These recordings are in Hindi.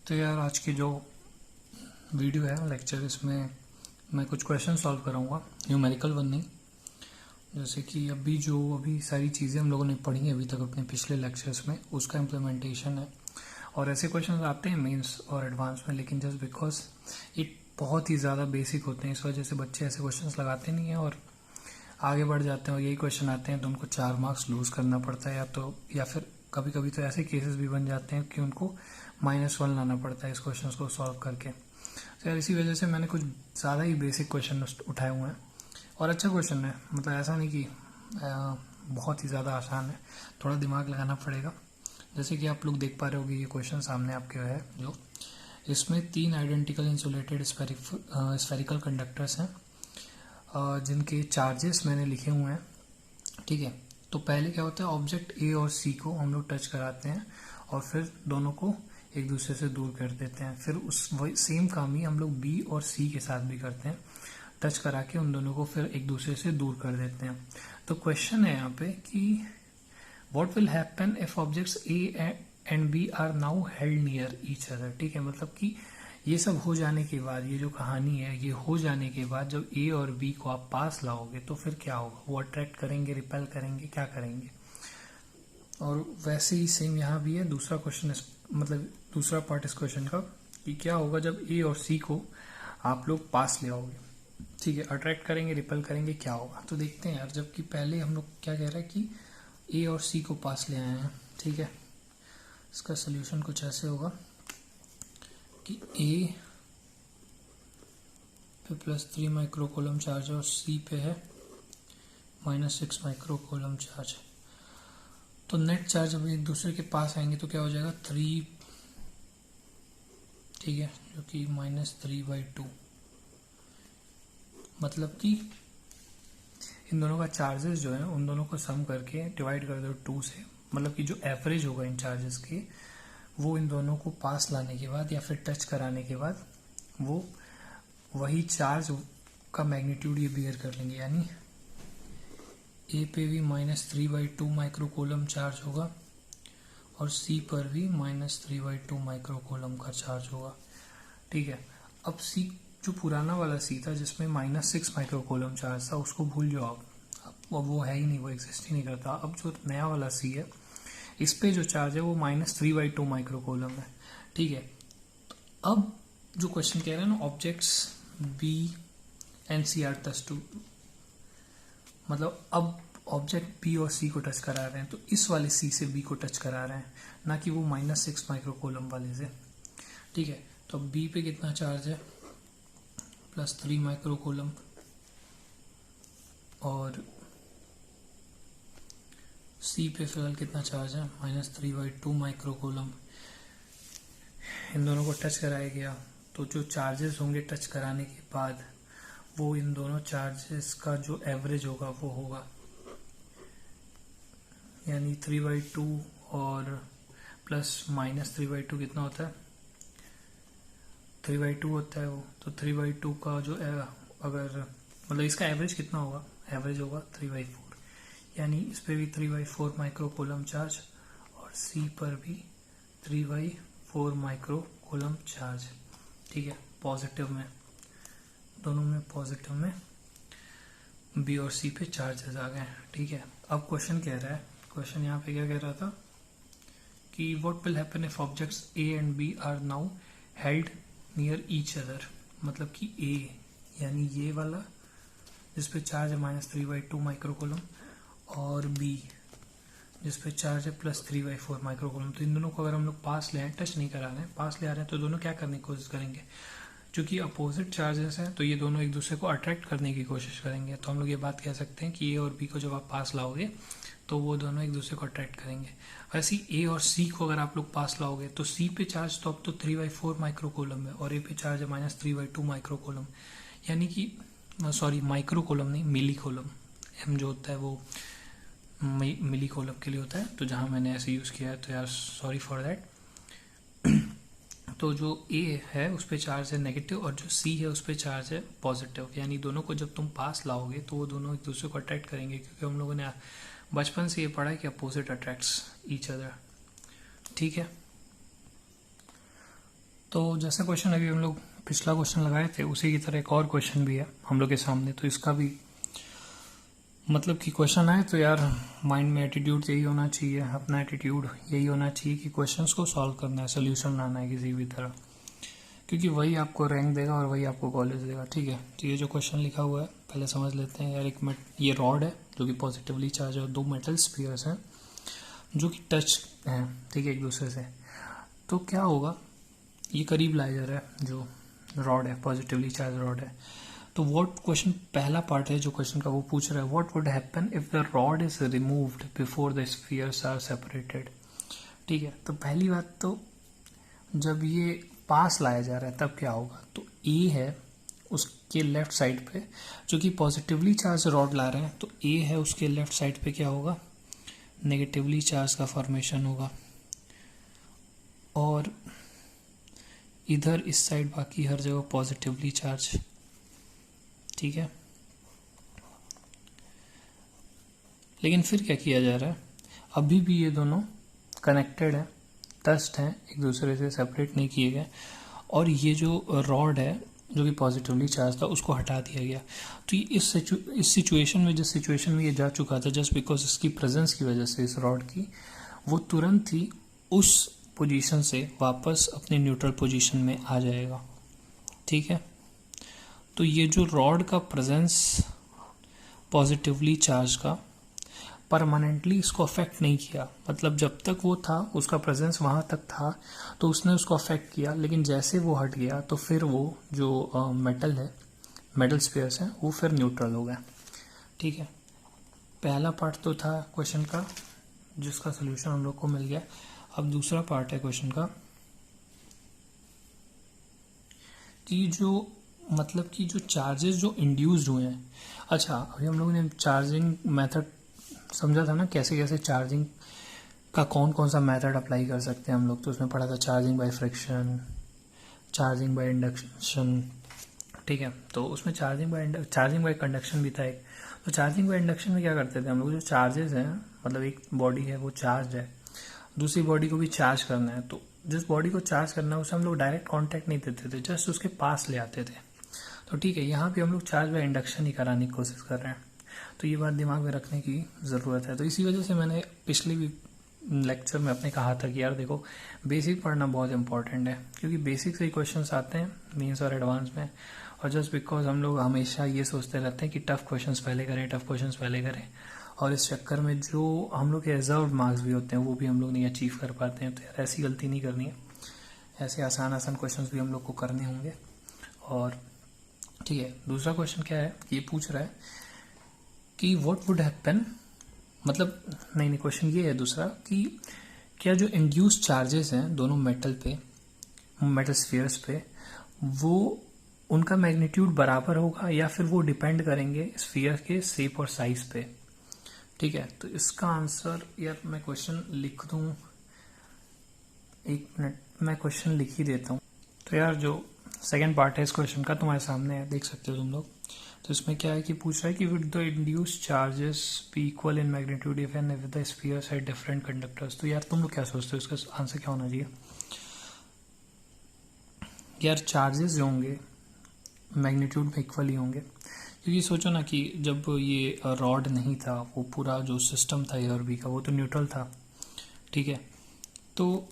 तो यार आज की जो वीडियो है लेक्चर, इसमें मैं कुछ क्वेश्चन सॉल्व कराऊंगा, न्यूमेरिकल वन नहीं। जैसे कि अभी सारी चीज़ें हम लोगों ने पढ़ी हैं अभी तक अपने पिछले लेक्चर्स में, उसका इम्प्लीमेंटेशन है। और ऐसे क्वेश्चन आते हैं मेंस और एडवांस में, लेकिन जस्ट बिकॉज ये बहुत ही ज़्यादा बेसिक होते हैं, इस वजह से बच्चे ऐसे क्वेश्चन लगाते नहीं हैं और आगे बढ़ जाते हैं। और यही क्वेश्चन आते हैं तो उनको 4 मार्क्स लूज करना पड़ता है, या फिर कभी कभी तो ऐसे केसेस भी बन जाते हैं कि उनको -1 लाना पड़ता है इस क्वेश्चन को सॉल्व करके। तो यार इसी वजह से मैंने कुछ ज़्यादा ही बेसिक क्वेश्चन उठाए हुए हैं। और अच्छा क्वेश्चन है, मतलब ऐसा नहीं कि बहुत ही ज़्यादा आसान है, थोड़ा दिमाग लगाना पड़ेगा। जैसे कि आप लोग देख पा रहे होगे, ये क्वेश्चन सामने आपके है, जो इसमें 3 आइडेंटिकल इंसुलेटेड स्फेरिकल कंडक्टर्स हैं जिनके चार्जेस मैंने लिखे हुए हैं। ठीक है, तो पहले क्या होता है, ऑब्जेक्ट ए और सी को हम लोग टच कराते हैं और फिर दोनों को एक दूसरे से दूर कर देते हैं। फिर उस सेम काम ही हम लोग बी और सी के साथ भी करते हैं, टच करा के उन दोनों को फिर एक दूसरे से दूर कर देते हैं। तो क्वेश्चन है यहाँ पे कि what will happen if objects A and B are now held near each other. ठीक है, मतलब कि ये सब हो जाने के बाद, ये जो कहानी है ये हो जाने के बाद, जब ए और बी को आप पास लाओगे तो फिर क्या होगा, वो अट्रैक्ट करेंगे, रिपेल करेंगे, क्या करेंगे। और वैसे ही सेम यहाँ भी है। दूसरा क्वेश्चन, मतलब दूसरा पार्ट इस क्वेश्चन का, कि क्या होगा जब ए और सी को आप लोग पास ले आओगे। ठीक है, अट्रैक्ट करेंगे, रिपेल करेंगे, क्या होगा। तो देखते हैं यार, जबकि पहले हम लोग क्या कह रहे हैं कि ए और सी को पास ले आए हैं। ठीक है, इसका सोल्यूशन कुछ ऐसे होगा कि ए पे +3 माइक्रोकूलम चार्ज है और सी पे है -6 माइक्रोकूलम चार्ज। तो नेट चार्ज जब एक दूसरे के पास आएंगे तो क्या हो जाएगा, 3। ठीक है, जो कि -3/2, मतलब कि इन दोनों का चार्जेस जो है उन दोनों को सम करके डिवाइड कर दो 2 से, मतलब कि जो एवरेज होगा इन चार्जेस के, वो इन दोनों को पास लाने के बाद या फिर टच कराने के बाद वो वही चार्ज का मैग्नीट्यूड ये बियर कर लेंगे। यानी ए पे भी -3/2 माइक्रोकूलम चार्ज होगा और सी पर भी -3/2 माइक्रोकूलम का चार्ज होगा। ठीक है, अब सी, जो पुराना वाला सी था जिसमें -6 माइक्रोकूलम चार्ज था, उसको भूल जाओ आप, अब वो है ही नहीं, वो एग्जिस्ट ही नहीं करता। अब जो नया वाला सी है, इस पे जो चार्ज है वो -3/2 माइक्रोकूलम है। ठीक है, तो अब जो क्वेश्चन कह रहे हैं ना, objects B and C are touch to, मतलब अब ऑब्जेक्ट बी और सी को टच करा रहे हैं, तो इस वाले सी से बी को टच करा रहे हैं, ना कि वो -6 माइक्रोकूलम वाले से। ठीक है, तो बी पे कितना चार्ज है, +3 माइक्रोकूलम, और सी पे फिलहाल कितना चार्ज है, -3/2 माइक्रोकूलम। इन दोनों को टच कराया गया तो जो चार्जेस होंगे टच कराने के बाद, वो इन दोनों चार्जेस का जो एवरेज होगा वो होगा, यानी 3/2 और +-3/2 कितना होता है, 3/2 होता है वो। तो 3/2 का जो अगर मतलब इसका एवरेज कितना होगा, एवरेज होगा 3/4, यानी इस पे भी 3/4 माइक्रोकूलम चार्ज और सी पर भी 3/4 माइक्रोकूलम चार्ज। ठीक है, पॉजिटिव में, दोनों में पॉजिटिव में बी और सी पे चार्जेस आ गए। ठीक है, अब क्वेश्चन कह रहा है, क्वेश्चन यहाँ पे क्या कह रहा था कि what will happen if objects A and B are now held near each other. मतलब कि ए यानी ये वाला जिस पे चार्ज है -3/2 माइक्रोकूलम, और बी जिस पे चार्ज है +3/4 माइक्रोकूलम। तो इन दोनों को अगर हम लोग पास ले आए, टच नहीं करा रहे हैं, पास ले आ रहे हैं, तो दोनों क्या करने की कोशिश करेंगे, क्योंकि अपोजिट चार्जेस हैं तो ये दोनों एक दूसरे को अट्रैक्ट करने की कोशिश करेंगे। तो हम लोग ये बात कह सकते हैं कि ए और बी को जब आप पास लाओगे तो वो दोनों एक दूसरे को अट्रैक्ट करेंगे। वैसे ही ए और सी को अगर आप लोग पास लाओगे तो सी पे चार्ज तो अब तो 3/4 माइक्रोकूलम है और ए पे चार्ज है -3/2 माइक्रोकूलम, यानी कि सॉरी माइक्रोकूलम नहीं, मिलीकूलम। एम जो होता है वो मिलीकूलम के लिए होता है, तो जहाँ मैंने ऐसे यूज़ किया है तो यार सॉरी फॉर दैट। तो जो ए है उस पर चार्ज है नेगेटिव और जो सी है उस पर चार्ज है पॉजिटिव, यानी दोनों को जब तुम पास लाओगे तो वो दोनों एक दूसरे को अट्रैक्ट करेंगे, क्योंकि हम लोगों ने बचपन से ये पढ़ा है कि अपोजिट अट्रैक्ट्स ईच अदर। ठीक है, तो जैसे क्वेश्चन अभी हम लोग पिछला क्वेश्चन लगाए थे उसी की तरह एक और क्वेश्चन भी है हम लोग के सामने, तो इसका भी मतलब कि क्वेश्चन आए तो यार माइंड में एटीट्यूड यही होना चाहिए, अपना एटीट्यूड यही होना चाहिए कि क्वेश्चंस को सॉल्व करना है, सोल्यूशन लाना है किसी भी तरह, क्योंकि वही आपको रैंक देगा और वही आपको कॉलेज देगा। ठीक है, तो ये जो क्वेश्चन लिखा हुआ है पहले समझ लेते हैं यार। ये रॉड है जो कि पॉजिटिवली चार्ज है और दो मेटल स्फीयर्स हैं जो कि टच हैं, ठीक है, एक दूसरे से। तो क्या होगा, ये करीब लाया जा रहा है जो रॉड है, पॉजिटिवली चार्ज रॉड है। तो व्हाट क्वेश्चन पहला पार्ट है जो क्वेश्चन का वो पूछ रहा है, what would happen if the rod is removed before the spheres are separated. ठीक है, तो पहली बात तो जब ये पास लाया जा रहा है तब क्या होगा, तो ए है उसके लेफ्ट साइड पे जो कि पॉजिटिवली चार्ज रॉड ला रहे हैं, तो ए है उसके लेफ्ट साइड पे क्या होगा, नेगेटिवली चार्ज का फॉर्मेशन होगा, और इधर इस साइड बाकी हर जगह पॉजिटिवली चार्ज। ठीक है, लेकिन फिर क्या किया जा रहा है, अभी भी ये दोनों कनेक्टेड है, टस्ट हैं, एक दूसरे से सेपरेट नहीं किए गए, और ये जो रॉड है जो कि पॉजिटिवली चार्ज था उसको हटा दिया गया। तो ये इस सिचुएशन में, जिस सिचुएशन में ये जा चुका था, जस्ट बिकॉज इसकी प्रेजेंस की वजह से इस रॉड की, वो तुरंत ही उस पोजीशन से वापस अपने न्यूट्रल पोजीशन में आ जाएगा। ठीक है, तो ये जो रॉड का प्रेजेंस पॉजिटिवली चार्ज का परमानेंटली इसको अफेक्ट नहीं किया, मतलब जब तक वो था उसका प्रेजेंस वहां तक था तो उसने उसको अफेक्ट किया, लेकिन जैसे वो हट गया तो फिर वो जो मेटल है, मेटल स्फीयर्स हैं, वो फिर न्यूट्रल हो गए। ठीक है, पहला पार्ट तो था क्वेश्चन का जिसका सोल्यूशन हम लोग को मिल गया। अब दूसरा पार्ट है क्वेश्चन का कि जो मतलब कि जो चार्जेस जो इंड्यूस्ड हुए हैं, अच्छा अभी हम लोगों ने चार्जिंग मेथड समझा था ना, कैसे कैसे चार्जिंग का कौन कौन सा मेथड अप्लाई कर सकते हैं हम लोग, तो उसमें पढ़ा था charging by friction, charging by induction. ठीक है, तो उसमें चार्जिंग बाय कंडक्शन भी था एक। तो चार्जिंग बाय इंडक्शन में क्या करते थे हम लोग, जो चार्जेस हैं, मतलब एक बॉडी है वो चार्ज है, दूसरी बॉडी को भी चार्ज करना है, तो जिस बॉडी को चार्ज करना है उसे हम लोग डायरेक्ट कांटेक्ट नहीं देते थे, जस्ट उसके पास ले आते थे। तो ठीक है, यहाँ पे हम लोग चार्ज बाय इंडक्शन ही कराने की कोशिश कर रहे हैं, तो ये बात दिमाग में रखने की ज़रूरत है। तो इसी वजह से मैंने पिछले भी लेक्चर में अपने कहा था कि यार देखो बेसिक पढ़ना बहुत इंपॉर्टेंट है, क्योंकि बेसिक से ही क्वेश्चन आते हैं मेंस और एडवांस में, और जस्ट बिकॉज हम लोग हमेशा ये सोचते रहते हैं कि टफ क्वेश्चंस पहले करें, टफ क्वेश्चंस पहले करें, और इस चक्कर में जो हम लोग के रिजर्व मार्क्स भी होते हैं वो भी हम लोग नहीं अचीव कर पाते हैं। तो यार ऐसी गलती नहीं करनी है, ऐसे आसान आसान क्वेश्चन भी हम लोग को करने होंगे। और ठीक है, दूसरा क्वेश्चन क्या है, ये पूछ रहा है कि व्हाट वुड हैपन, मतलब नहीं क्वेश्चन ये है दूसरा कि क्या जो इंड्यूस चार्जेस हैं दोनों मेटल पे, मेटल स्फीयर्स पे, वो उनका मैग्नीट्यूड बराबर होगा या फिर वो डिपेंड करेंगे स्फीयर के शेप और साइज पे। ठीक है, तो इसका आंसर यार मैं क्वेश्चन लिख दूं, एक मिनट मैं क्वेश्चन लिख ही देता हूँ। तो यार जो सेकेंड पार्ट है इस क्वेश्चन का तुम्हारे सामने है, देख सकते हो तुम लोग। तो इसमें क्या है कि पूछ रहा है कि with the induced charges be equal in magnitude if and if the spheres have different conductors. तो यार तुम लोग क्या सोचते हो इसका आंसर क्या होना चाहिए। यार चार्जेस जो होंगे मैग्नीट्यूड में इक्वल ही होंगे, क्योंकि सोचो ना कि जब ये रॉड नहीं था, वो पूरा जो सिस्टम था ए और बी का वो तो न्यूट्रल था। ठीक है, तो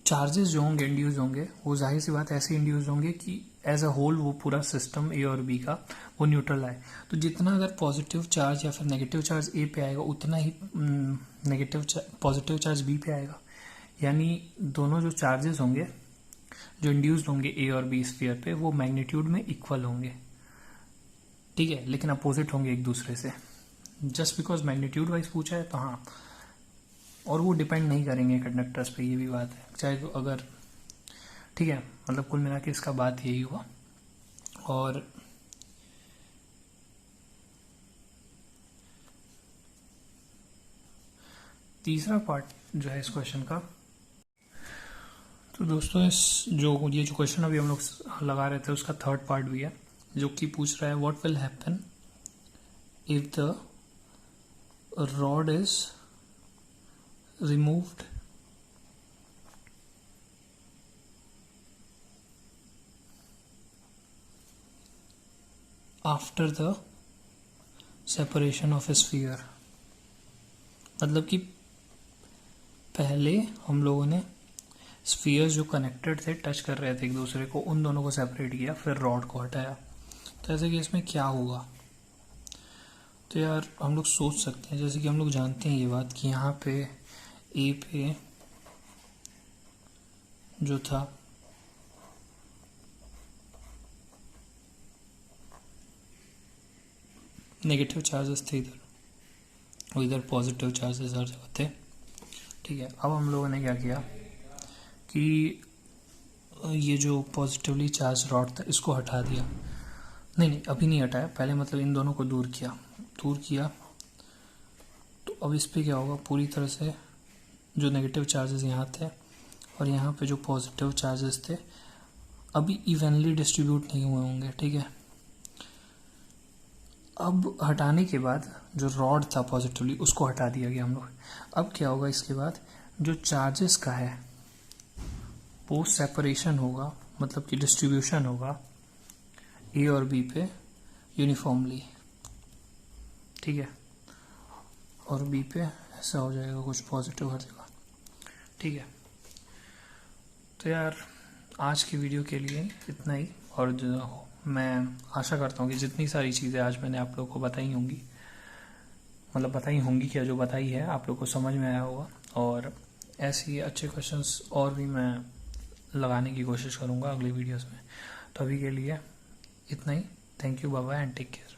चार्जेस जो होंगे इंड्यूस होंगे वो जाहिर सी बात ऐसे इंड्यूस होंगे कि एज अ होल वो पूरा सिस्टम ए और बी का वो न्यूट्रल आए। तो जितना अगर पॉजिटिव चार्ज या फिर नेगेटिव चार्ज ए पे आएगा उतना ही पॉजिटिव चार्ज बी पे आएगा, यानी दोनों जो चार्जेस होंगे जो इंड्यूस्ड होंगे ए और बी स्फीयर पे वो मैग्नीट्यूड में इक्वल होंगे। ठीक है, लेकिन अपोजिट होंगे एक दूसरे से, जस्ट बिकॉज मैग्नीट्यूड वाइज पूछा है तो हाँ, और वो डिपेंड नहीं करेंगे कंडक्टर्स पे, ये भी बात है, चाहे तो अगर ठीक है, मतलब कुल मिला के इसका बात यही हुआ। और तीसरा पार्ट जो है इस क्वेश्चन का, तो दोस्तों इस ये जो क्वेश्चन अभी हम लोग लगा रहे थे उसका थर्ड पार्ट भी है, जो कि पूछ रहा है what will happen if the rod is removed after the separation of A sphere, मतलब कि पहले हम लोगों ने स्फीयर्स जो कनेक्टेड थे, टच कर रहे थे एक दूसरे को, उन दोनों को सेपरेट किया, फिर रॉड को हटाया। तो ऐसे केस में क्या होगा? तो यार हम लोग सोच सकते हैं, जैसे कि हम लोग जानते हैं ये बात कि यहाँ पे ए पे जो था नेगेटिव चार्जेस थे इधर, और इधर पॉजिटिव चार्जेस हर जगह थे। ठीक है, अब हम लोगों ने क्या किया कि ये जो पॉजिटिवली चार्ज रॉड था इसको हटा दिया। नहीं, अभी नहीं हटाया, पहले मतलब इन दोनों को दूर किया। तो अब इस पे क्या होगा, पूरी तरह से जो नेगेटिव चार्जेस यहाँ थे और यहाँ पे जो पॉजिटिव चार्जेस थे अभी इवनली डिस्ट्रीब्यूट नहीं हुए होंगे। ठीक है, अब हटाने के बाद जो रॉड था पॉजिटिवली उसको हटा दिया गया हम लोग। अब क्या होगा, इसके बाद जो चार्जेस का है वो सेपरेशन होगा, मतलब कि डिस्ट्रीब्यूशन होगा ए और बी पे यूनिफॉर्मली। ठीक है, और बी पे ऐसा हो जाएगा कुछ पॉजिटिव हर जगह। ठीक है, तो यार आज की वीडियो के लिए इतना ही, और जो मैं आशा करता हूँ कि जितनी सारी चीज़ें आज मैंने आप लोगों को बताई होंगी, मतलब बताई होंगी क्या, जो बताई है आप लोग को समझ में आया होगा, और ऐसे ही अच्छे क्वेश्चंस और भी मैं लगाने की कोशिश करूँगा अगली वीडियोस में। तो अभी के लिए इतना ही। Thank you, bye bye and take care.